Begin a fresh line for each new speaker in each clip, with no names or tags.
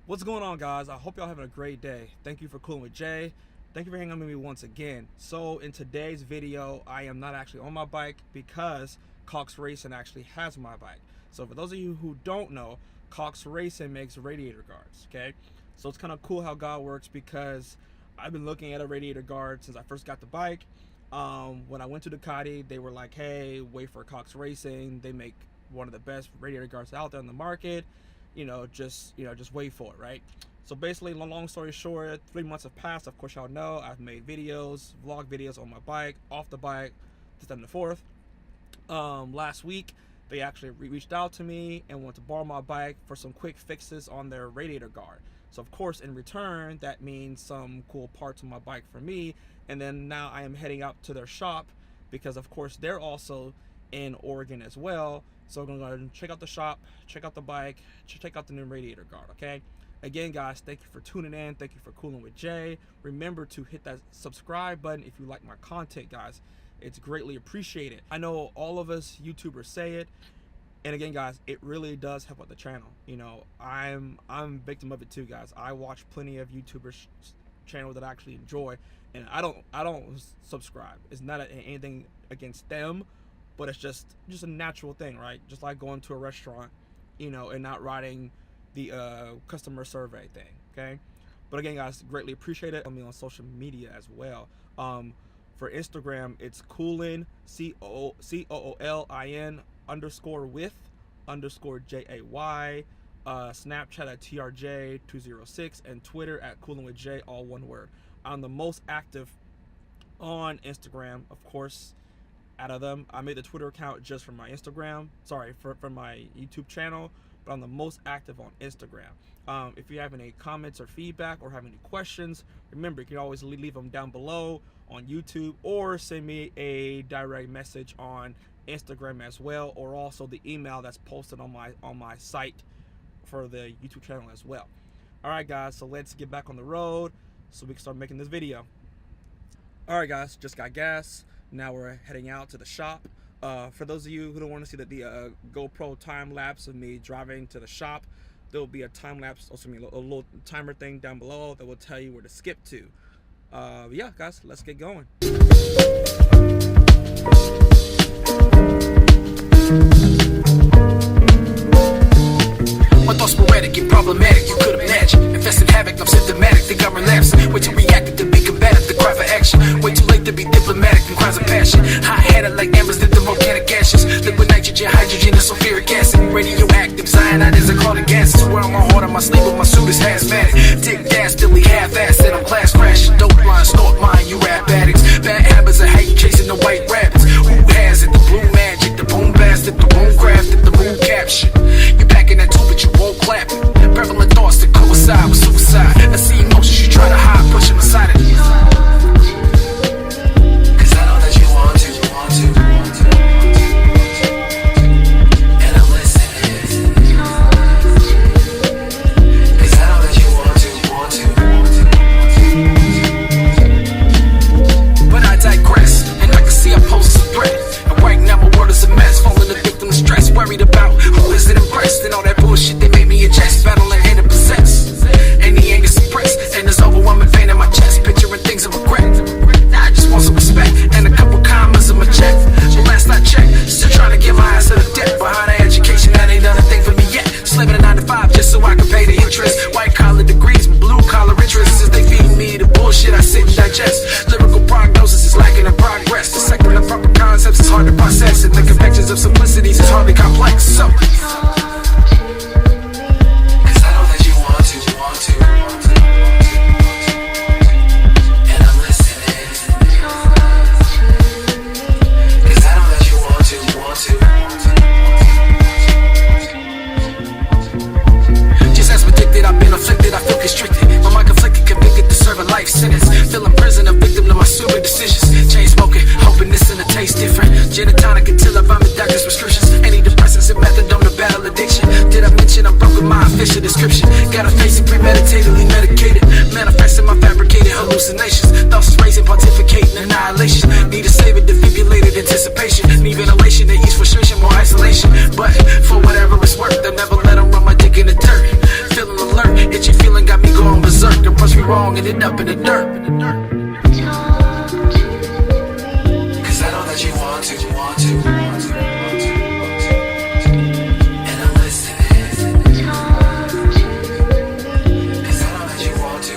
What's going on, guys? I hope y'all having a great day. Thank you for cooling with Jay. Thank you for hanging out with me once again. So in today's video, I am not actually on my bike because Cox Racing actually has my bike. So for those of you who don't know, Cox Racing makes radiator guards, okay? So it's kind of cool how God works, because I've been looking at a radiator guard since I first got the bike. When I went to Ducati, they were like, hey, wait for Cox Racing. They make one of the best radiator guards out there in the market. Just wait for it, right? So basically, long story short, 3 months have passed. Of course, y'all know I've made videos, vlog videos on my bike, off the bike, this, that, and the fourth. Last week, they actually reached out to me and wanted to borrow my bike for some quick fixes on their radiator guard. So of course, in return, that means some cool parts on my bike for me. And then now I am heading out to their shop, because of course they're also in Oregon as well. So I'm gonna go check out the shop, check out the bike, check out the new radiator guard, okay? Again, guys, thank you for tuning in. Thank you for cooling with Jay. Remember to hit that subscribe button if you like my content, guys. It's greatly appreciated. I know all of us YouTubers say it, and again, guys, it really does help out the channel. I'm a victim of it too, guys. I watch plenty of YouTubers channels that I actually enjoy, and I don't subscribe. It's not anything against them, but it's just a natural thing, right? Just like going to a restaurant, and not writing the customer survey thing, okay? But again, guys, greatly appreciate it. On me on social media as well. For Instagram, it's Coolin, COOLIN_with_JAY, Snapchat at TRJ206, and Twitter at CoolinWithJ, all one word. I'm the most active on Instagram, of course. Out of them, I made the Twitter account just for my Instagram, for my YouTube channel, but I'm the most active on Instagram. If you have any comments or feedback or have any questions, remember, you can always leave them down below on YouTube, or send me a direct message on Instagram as well, or also the email that's posted on my site for the YouTube channel as well. All right, guys, so let's get back on the road so we can start making this video. All right, guys, just got gas. Now we're heading out to the shop. For those of you who don't want to see the GoPro time lapse of me driving to the shop, there will be a time lapse, a little timer thing down below that will tell you where to skip to. Yeah, guys, let's get going.
My thoughts sporadic and problematic, you could imagine. Infested havoc, I'm symptomatic, think I'm relapsing. Way too reactive to be combative, the cry for action. Way too late to be diplomatic, and cries of passion. Hot-headed like embers, the volcanic gases. Liquid nitrogen, hydrogen, and sulfuric acid. Radioactive, cyanide is a chronic gas. Wear on my heart, on my sleeve, but my suit is hazmatic. Take gas, Billy half-assed, I'm class crashing. Dope line, snort mine, you rap addicts. Bad habits are how you chasing the white rabbits. Who has it? The blue magic, the boom bastard, the boom crafted, the boom capture. You packing that too, but you won't clap it. Prevalent thoughts that coincide with suicide. I see emotions you try to hide, push them aside of you. Cause I know that you want to. And I'm listening. Cause I know that you want to. But I digress, and I can see I pose a threat. And right now my world is a mess, falling a victim of stress. Worried about who is it impressed, and all that bullshit they made me adjust. Battling hate and possess, and the anger suppressed, and there's overwhelming pain in my chest, picturing things of regret. Now I just want some respect, and a couple commas in my check. But last I checked, still trying to get my eyes to the debt. Behind the education, that ain't done a thing for me yet. Slaving a 9 to 5 just so I can pay the interest. White collar degrees, blue collar interests. As they feed me the bullshit I sit and digest. Lyrical prognosis is lacking in progress. The second of proper concepts is hard to process, and the convections of simplicities is hardly complex. So feeling prison, a victim to my stupid decisions. Chain smoking, hoping this and the taste different. Gin and tonic until I vomit doctor's prescriptions. Antidepressants and methadone to battle addiction. Did I mention I'm broken my official description? Gotta face it premeditatedly medicated. Manifesting my fabricated hallucinations. Thoughts raising, pontificating, annihilation. Need to save it, defibrillated anticipation. Need ventilation to ease frustration, more isolation. But for whatever it's worth, I never let them run my dick in the dirt. Feeling alert, itchy must be wrong, ended up in the dirt. Cause I know that you want to. And I'm listening. Cause I know that you want to.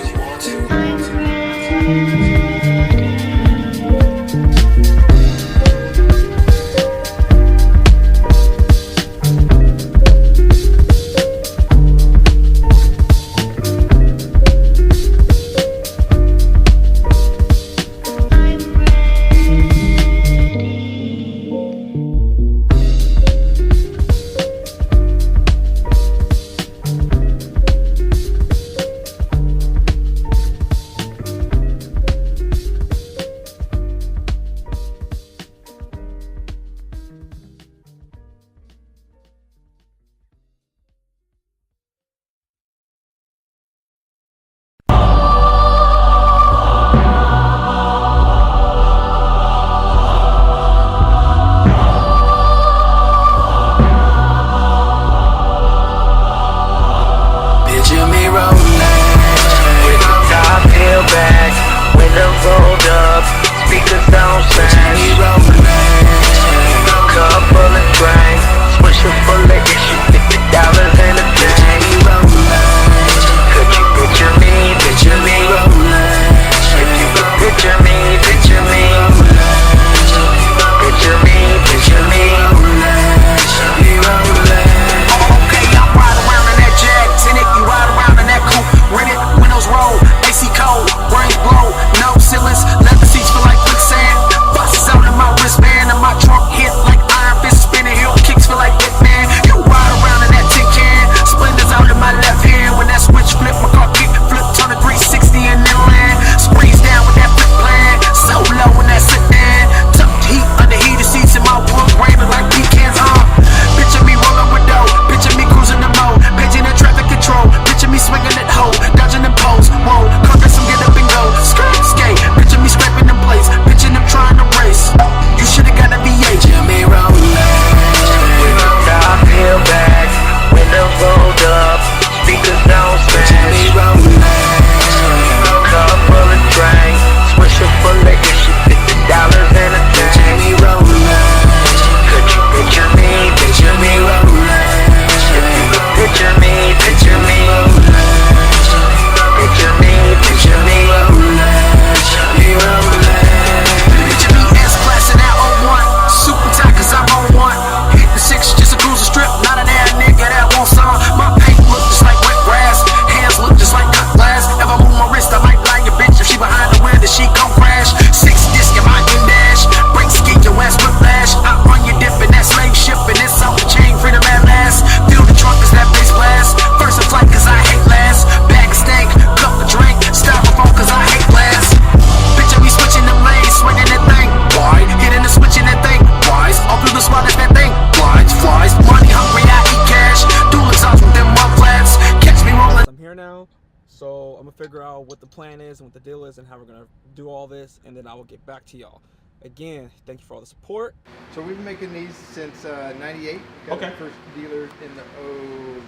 So I'm gonna figure out what the plan is and what the deal is and how we're gonna do all this, and then I will get back to y'all. Again, thank you for all the support.
So we've been making these since '98. Got
Okay.
the first dealer in the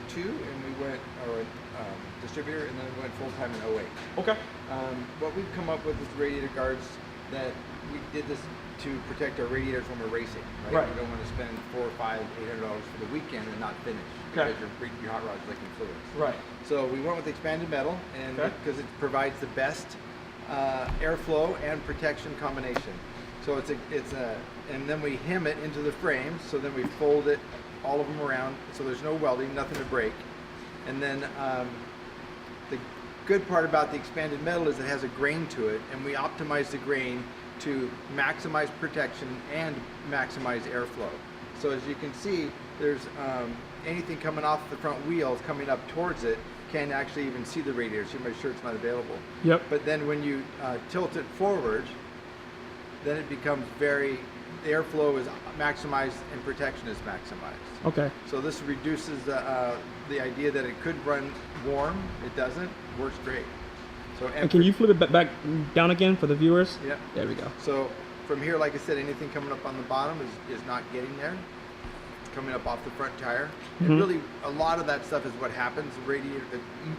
'02, and we went, or distributor, and then we went full time in '08.
Okay.
What we've come up with is radiator guards that we did this to protect our radiators when we're racing. Right.
Right.
You don't want to spend $400, $500, $800 for the weekend and not finish
Okay.
because your hot rod's leaking fluids.
Right.
So we went with expanded metal, and
Okay.
because it provides the best airflow and protection combination. So and then we hem it into the frames. So then we fold it, all of them around, so there's no welding, nothing to break. And then the good part about the expanded metal is it has a grain to it, and we optimize the grain to maximize protection and maximize airflow. So as you can see, there's anything coming off the front wheels coming up towards it can't actually even see the radiator, so you make sure it's not available.
Yep.
But then when you tilt it forward, then it becomes the airflow is maximized and protection is maximized.
Okay.
So this reduces the idea that it could run warm. It doesn't. Works great. So
And can you flip it back down again for the viewers?
Yeah.
There we go.
So from here, like I said, anything coming up on the bottom is not getting there. It's coming up off the front tire. And really, a lot of that stuff is what happens. Radiator,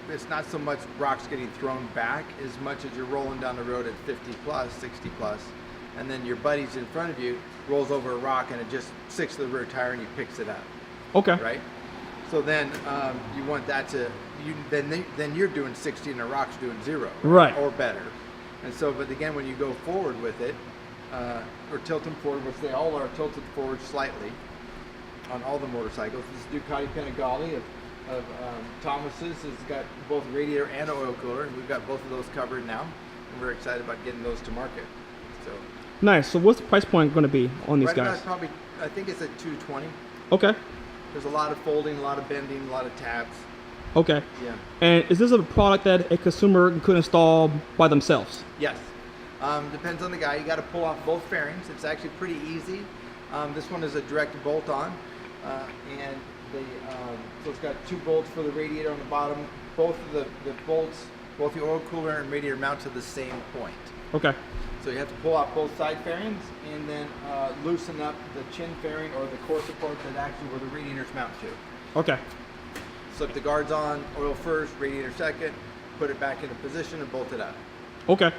it's not so much rocks getting thrown back as much as you're rolling down the road at 50 plus, 60 plus, and then your buddy's in front of you rolls over a rock and it just sticks to the rear tire and he picks it up.
Okay.
Right. So then you want that to then you're doing 60 and the rock's doing 0.
Right.
Or better. And so, but again, when you go forward with it, or tilt them forward, which they all are tilted forward slightly on all the motorcycles. This Ducati Panigale of Thomas's has got both radiator and oil cooler, and we've got both of those covered now, and we're excited about getting those to market. So
nice. So what's the price point going to be on these
right
guys?
now, probably, I think it's at $220.
Okay.
There's a lot of folding, a lot of bending, a lot of tabs.
Okay.
Yeah.
And is this a product that a consumer could install by themselves?
Yes. Depends on the guy. You got to pull off both fairings. It's actually pretty easy. This one is a direct bolt on, and so it's got 2 bolts for the radiator on the bottom. Both of the bolts, both the oil cooler and radiator, mount to the same point.
Okay.
So you have to pull out both side fairings and then loosen up the chin fairing or the core support that actually where the radiators mount to.
Okay.
Slip the guards on, oil first, radiator second, put it back into position and bolt it up.
Okay.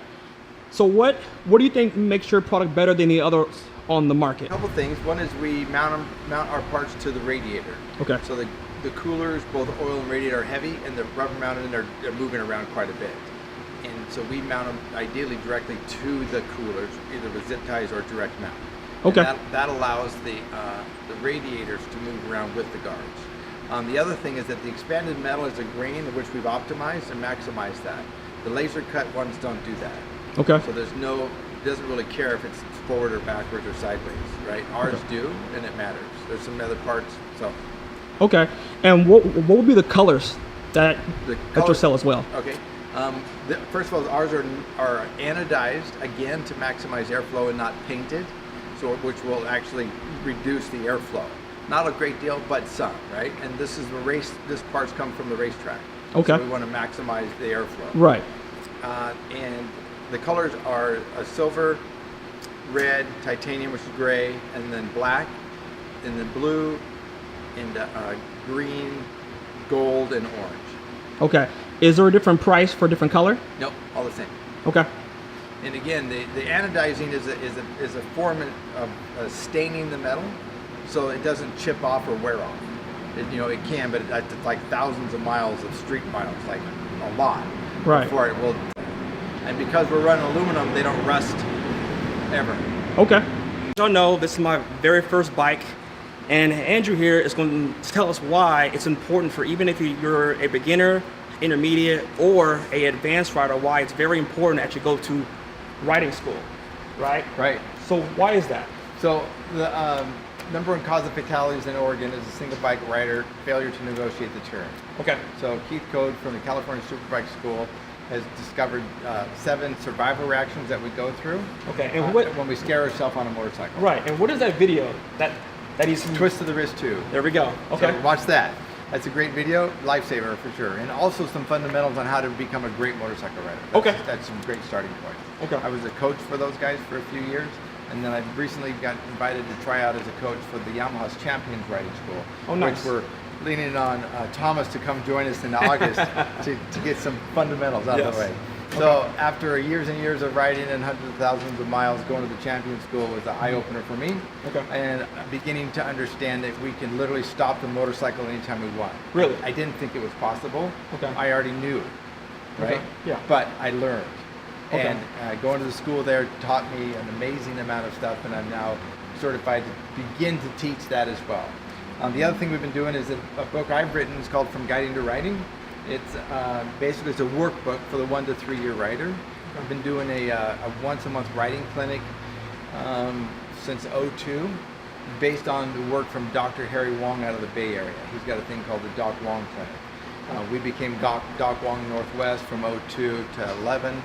So what do you think makes your product better than the others on the market?
A couple things. One is we mount our parts to the radiator.
Okay.
So the coolers, both oil and radiator, are heavy, and they're rubber mounted, and they're moving around quite a bit. And so we mount them ideally directly to the coolers, either with zip ties or direct mount.
Okay.
And that allows the radiators to move around with the guards. The other thing is that the expanded metal is a grain which we've optimized and maximized that. The laser cut ones don't do that.
Okay.
So it doesn't really care if it's forward or backwards or sideways, right? Ours do, and it matters. There's some other parts, so.
Okay. And what would be the colors that you'll sell as well?
Okay. First of all, ours are anodized, again, to maximize airflow and not painted, so which will actually reduce the airflow. Not a great deal, but some, right? And this parts come from the racetrack.
Okay.
So we want to maximize the airflow.
Right.
And the colors are a silver, red, titanium, which is gray, and then black, and then blue, and green, gold, and orange.
Okay. Is there a different price for different color?
Nope, all the same.
Okay.
And again, the anodizing is a form of staining the metal, so it doesn't chip off or wear off. It can, but it's like thousands of miles of street miles, like a lot.
Right.
Before it will. And because we're running aluminum, they don't rust ever.
Okay. Y'all know this is my very first bike, and Andrew here is going to tell us why it's important for, even if you're a beginner, intermediate, or a advanced rider, why it's very important that you go to riding school, right?
Right.
So why is that?
So the number one cause of fatalities in Oregon is a single bike rider failure to negotiate the turn.
Okay.
So Keith Code from the California Superbike School has discovered 7 survival reactions that we go through.
Okay. And what
when we scare ourselves on a motorcycle?
Right. And what is that video that he's
Twist of the wrist too.
There we go. Okay.
So watch that. That's a great video, lifesaver for sure, and also some fundamentals on how to become a great motorcycle rider. That's some great starting points.
Okay.
I was a coach for those guys for a few years, and then I recently got invited to try out as a coach for the Yamaha's Champions Riding School.
Oh, nice.
Which we're leaning on Thomas to come join us in August to get some fundamentals out of the way. So after years and years of riding and hundreds of thousands of miles, going to the Champions School was an eye-opener for me.
Okay.
And beginning to understand that we can literally stop the motorcycle anytime we want.
Really?
I didn't think it was possible.
Okay.
I already knew, right?
Okay. Yeah.
But I learned.
Okay.
And going to the school there taught me an amazing amount of stuff, and I'm now certified to begin to teach that as well. The other thing we've been doing is a book I've written is called From Guiding to Riding. It's basically it's a workbook for the 1 to 3 year rider. I've been doing a once a month riding clinic since '02, based on the work from Dr. Harry Wong out of the Bay Area. He's got a thing called the Doc Wong Clinic. We became Doc Wong Northwest from '02 to '11.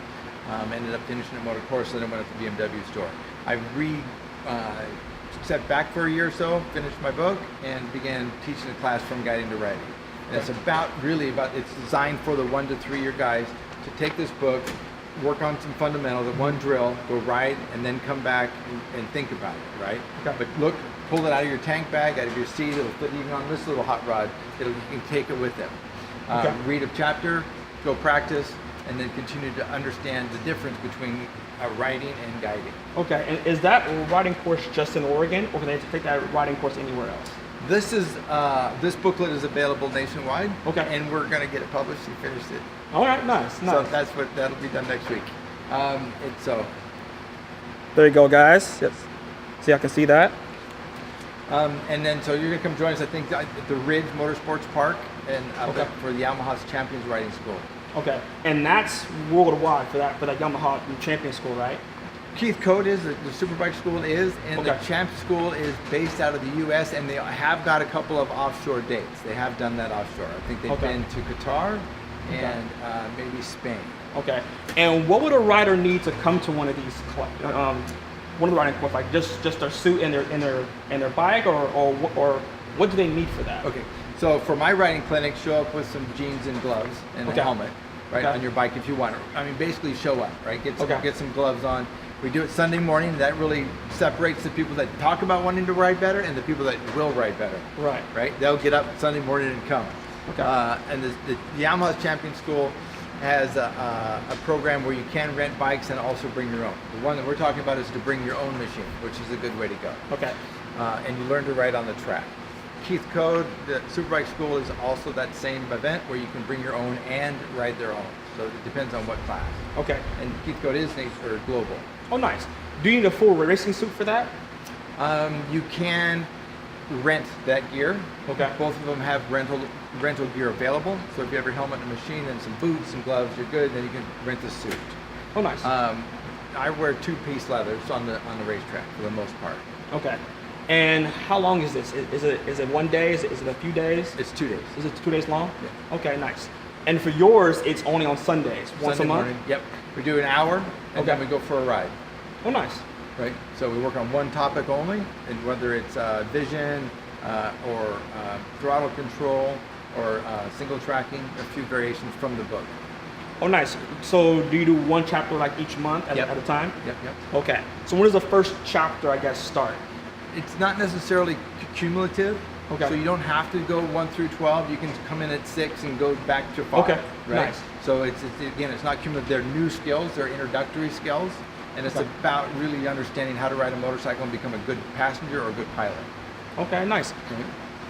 Ended up finishing at Motorcourse, then I went up to BMW store. I stepped back for a year or so, finished my book, and began teaching a class From Guiding to Riding. And it's it's designed for the 1 to 3 year guys to take this book, work on some fundamentals, one drill, go ride, and then come back and think about it, right?
Okay.
But look pull it out of your tank bag, out of your seat. It'll fit even on this little hot rod. You can take it with them.
Okay.
Read a chapter, go practice, and then continue to understand the difference between riding and guiding.
Okay, and is that riding course just in Oregon, or can they take that riding course anywhere else?
This is this booklet is available nationwide.
Okay.
And we're going to get it published and finished it.
All right, nice.
So that'll be done next week.
There you go, guys. Yes. See, I can see that.
And then so you're going to come join us, I think, at the Ridge Motorsports Park and for the Yamaha's Champions Riding School.
Okay, and that's worldwide for that Yamaha Champion School, right?
Keith Code is, the Superbike school is, and
Okay.
the Champ School is based out of the U.S. and they have got a couple of offshore dates. They have done that offshore. I think they've
Okay.
been to Qatar and maybe Spain.
Okay, and what would a rider need to come to one of these, one of the riding courses, like just their suit and their bike, or what do they need for that?
Okay, so for my riding clinic, show up with some jeans and gloves and
Okay.
a helmet, right,
Okay.
on your bike if you want. I mean, basically show up, right?
Okay.
Get some gloves on. We do it Sunday morning. That really separates the people that talk about wanting to ride better and the people that will ride better.
Right.
Right? They'll get up Sunday morning and come.
Okay.
And the Yamaha Champion School has a program where you can rent bikes and also bring your own. The one that we're talking about is to bring your own machine, which is a good way to go.
Okay.
And you learn to ride on the track. Keith Code, the Superbike School, is also that same event where you can bring your own and ride their own. So it depends on what class.
Okay.
And Keith Code is global.
Oh, nice. Do you need a full racing suit for that?
You can rent that gear.
Okay.
Both of them have rental gear available. So if you have your helmet and machine and some boots and gloves, you're good. Then you can rent the suit.
Oh, nice.
I wear two-piece leathers on the racetrack for the most part.
Okay. And how long is this? Is it 1 day? Is it a few days?
It's 2 days.
Is it 2 days long?
Yeah.
Okay, nice. And for yours, it's only on Sundays, once
Sunday
a month?
morning. Yep. We do an hour and then
Okay.
we go for a ride.
Oh, nice.
Right. So we work on one topic only, and whether it's vision or throttle control or single tracking, a few variations from the book.
Oh, nice. So do you do one chapter like each month at a time?
Yep.
Okay. So when does the first chapter, I guess, start?
It's not necessarily cumulative.
Okay.
So you don't have to go 1 through 12. You can come in at 6 and go back to 5.
Okay.
Right?
Nice.
So it's not cumulative. They're new skills. They're introductory skills. And it's
Okay.
about really understanding how to ride a motorcycle and become a good passenger or a good pilot.
Okay, nice.
Okay.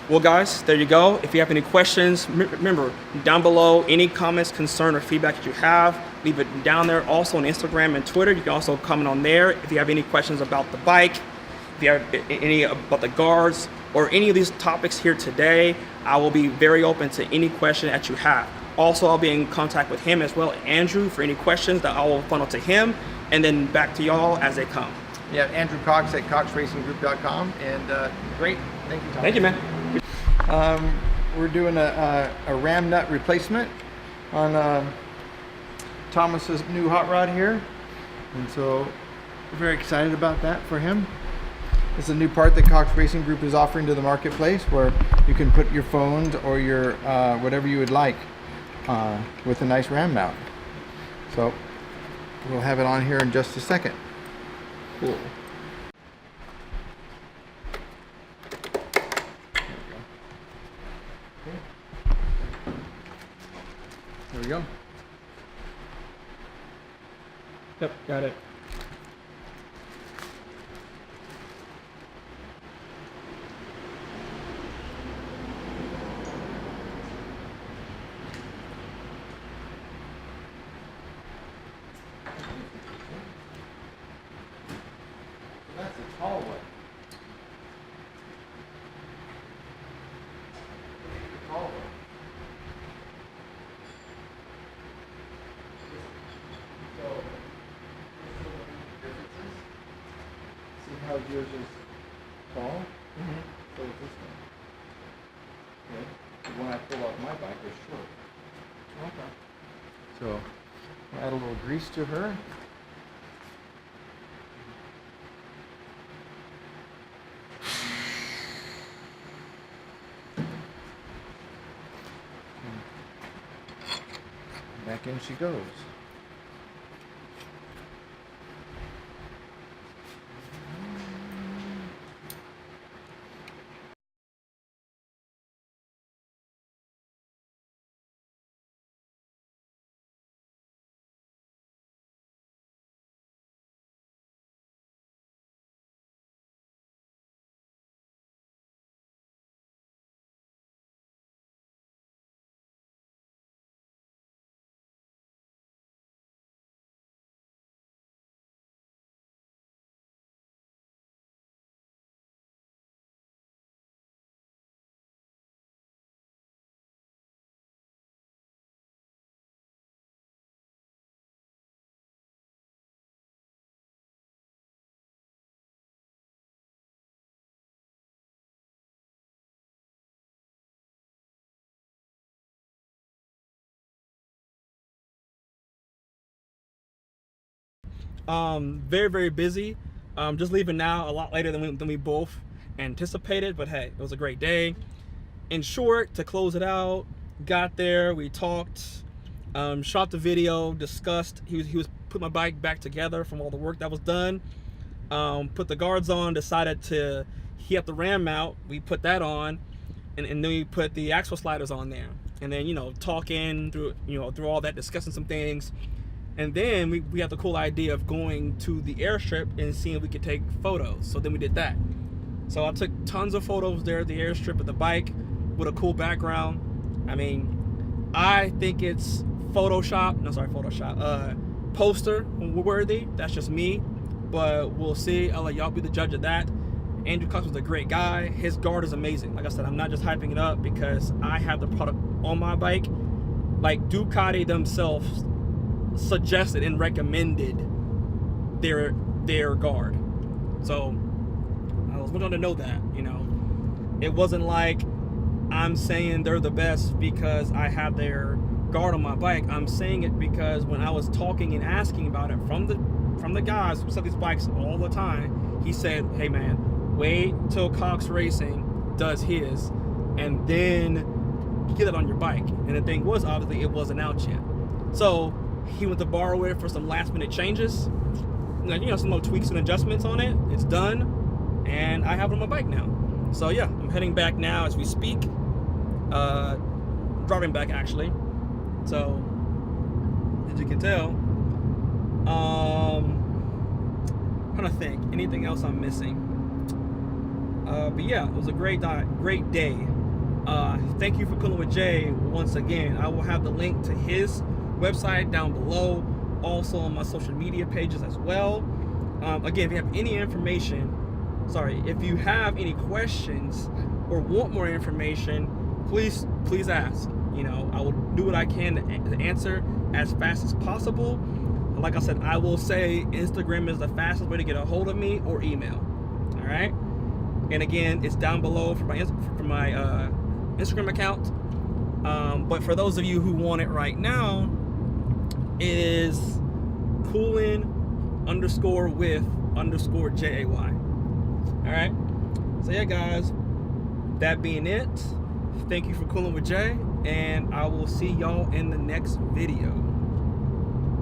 Well, guys, there you go. If you have any questions, remember, down below, any comments, concern, or feedback that you have, leave it down there. Also on Instagram and Twitter, you can also comment on there. If you have any questions about the bike, if you have any about the guards, or any of these topics here today, I will be very open to any question that you have. Also, I'll be in contact with him as well, Andrew, for any questions that I will funnel to him, and then back to y'all as they come.
Yeah, Andrew Cox at coxracinggroup.com. And great. Thank you, Tom.
Thank you, man.
We're doing a ram nut replacement on Thomas's new hot rod here. And so we're very excited about that for him. It's a new part that Cox Racing Group is offering to the marketplace where you can put your phones or your whatever you would like with a nice ram mount. So we'll have it on here in just a second.
Cool.
There we go.
Yep, got it.
That's a tall one. The tall one. So, differences. See how yours is tall?
Mm-hmm.
So is this one. Okay. The one I pulled off my bike was short.
Okay.
So, add a little grease to her. Back in she goes.
Very, very busy. Just leaving now a lot later than we both anticipated, but hey, it was a great day. In short, to close it out, got there, we talked, shot the video, discussed. He was put my bike back together from all the work that was done. Put the guards on, decided to heat up the ram mount. We put that on, and then we put the axle sliders on there. And then, talking through all that, discussing some things. And then we had the cool idea of going to the airstrip and seeing if we could take photos. So then we did that. So I took tons of photos there at the airstrip of the bike with a cool background. I mean, I think it's poster worthy. That's just me, but we'll see. I'll let y'all be the judge of that. Andrew Cox was a great guy. His guard is amazing. Like I said, I'm not just hyping it up because I have the product on my bike. Like Ducati themselves suggested and recommended their guard. So I was wanting to know that, it wasn't like I'm saying they're the best because I have their guard on my bike. I'm saying it because when I was talking and asking about it from the guys who sell these bikes all the time, he said, hey man, wait till Cox Racing does his and then you get it on your bike. And the thing was, obviously it wasn't out yet. So he went to borrow it for some last minute changes, some little tweaks and adjustments on it. It's done, and I have it on my bike now. So yeah, I'm heading back now as we speak. Driving back actually. So as you can tell, trying to think anything else I'm missing. But yeah, it was a great day. Thank you for cooling with Jay once again. I will have the link to his website down below, also on my social media pages as well. Again, if you have any if you have any questions or want more information, please ask. I will do what I can to answer as fast as possible. Like I said, I will say Instagram is the fastest way to get a hold of me, or email. All right, and again, it's down below for my Instagram account. But for those of you who want it right now, it is coolin_with_jay. All right. So yeah, guys, that being it, thank you for cooling with Jay, and I will see y'all in the next video.